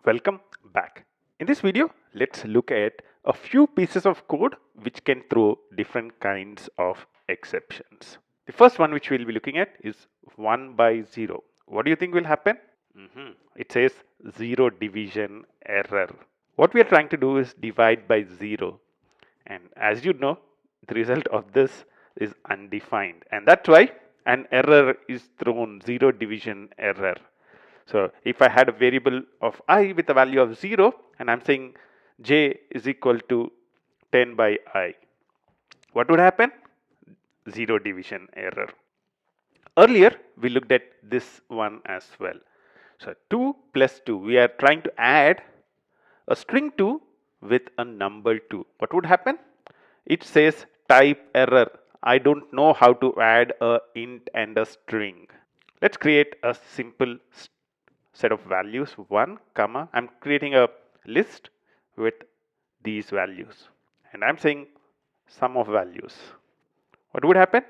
Welcome back. In this video, let's look at a few pieces of code which can throw different kinds of exceptions. The first one which we'll be looking at is 1 by 0. What do you think will happen? It says 0 division error. What we are trying to do is divide by 0. And as you know, the result of this is undefined. And that's why an error is thrown, 0 division error. So if I had a variable of I with a value of 0 and I'm saying j is equal to 10 by I, what would happen? 0 division error. Earlier we looked at this one as well. So 2 plus 2, we are trying to add a string 2 with a number 2. What would happen? It says type error. I don't know how to add a int and a string. Let's create a simple set of values 1 comma I'm creating a list with these values and I'm saying sum of values. What would happen?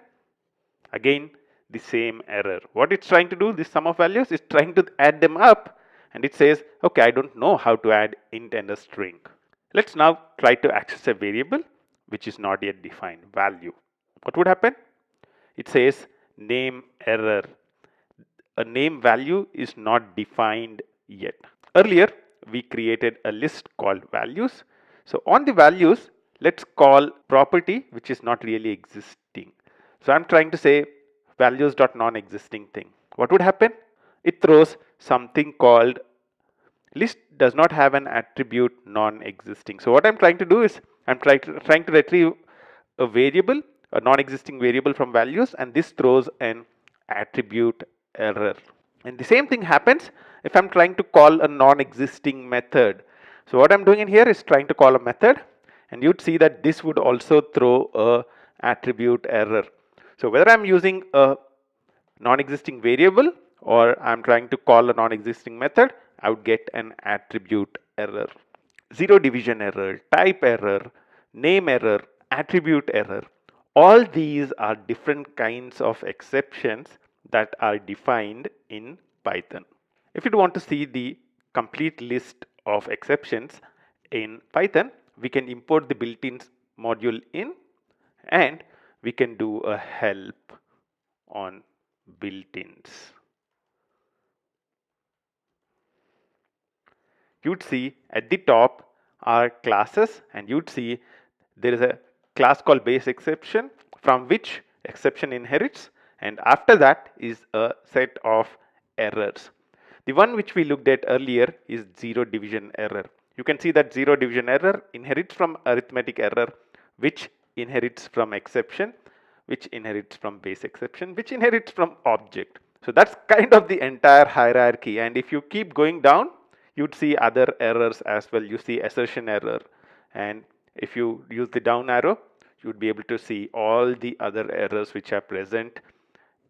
Again the same error. What it's trying to do, this sum of values, is trying to add them up and it says okay, I don't know how to add int and a string. Let's now try to access a variable which is not yet defined, value. What would happen? It says name error. A name value is not defined yet. Earlier we created a list called values. So on the values, let's call property which is not really existing. So I'm trying to say values.non-existing thing. What would happen? It throws something called list does not have an attribute non-existing. So what I'm trying to do is I'm trying to retrieve a variable, a non-existing variable from values, and this throws an attribute error. And the same thing happens if I'm trying to call a non-existing method. So what I'm doing in here is trying to call a method, and you'd see that this would also throw a attribute error. So whether I'm using a non-existing variable or I'm trying to call a non-existing method, I would get an attribute error. 0 division error, type error, name error, attribute error. All these are different kinds of exceptions that are defined in Python. If you want to see the complete list of exceptions in Python, we can import the built-in module in and we can do a help on built-ins. You'd see at the top are classes and you'd see there is a class called base exception from which exception inherits, and after that is a set of errors. The one which we looked at earlier is 0 division error. You can see that 0 division error inherits from arithmetic error, which inherits from exception, which inherits from base exception, which inherits from object. So that's kind of the entire hierarchy, and if you keep going down, you'd see other errors as well. You see assertion error, and if you use the down arrow, you would be able to see all the other errors which are present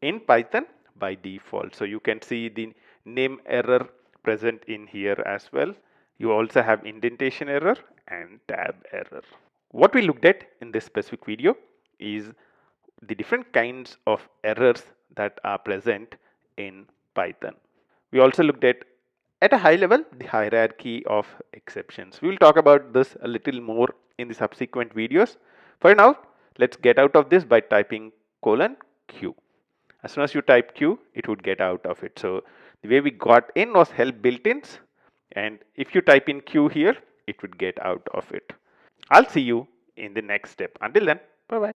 in Python by default. So you can see the name error present in here as well. You also have indentation error and tab error. What we looked at in this specific video is the different kinds of errors that are present in Python. We also looked at a high level the hierarchy of exceptions. We will talk about this a little more in the subsequent videos. For now, let's get out of this by typing :Q. As soon as you type Q, it would get out of it. So the way we got in was help built-ins, and if you type in Q here, it would get out of it. I'll see you in the next step. Until then, bye bye.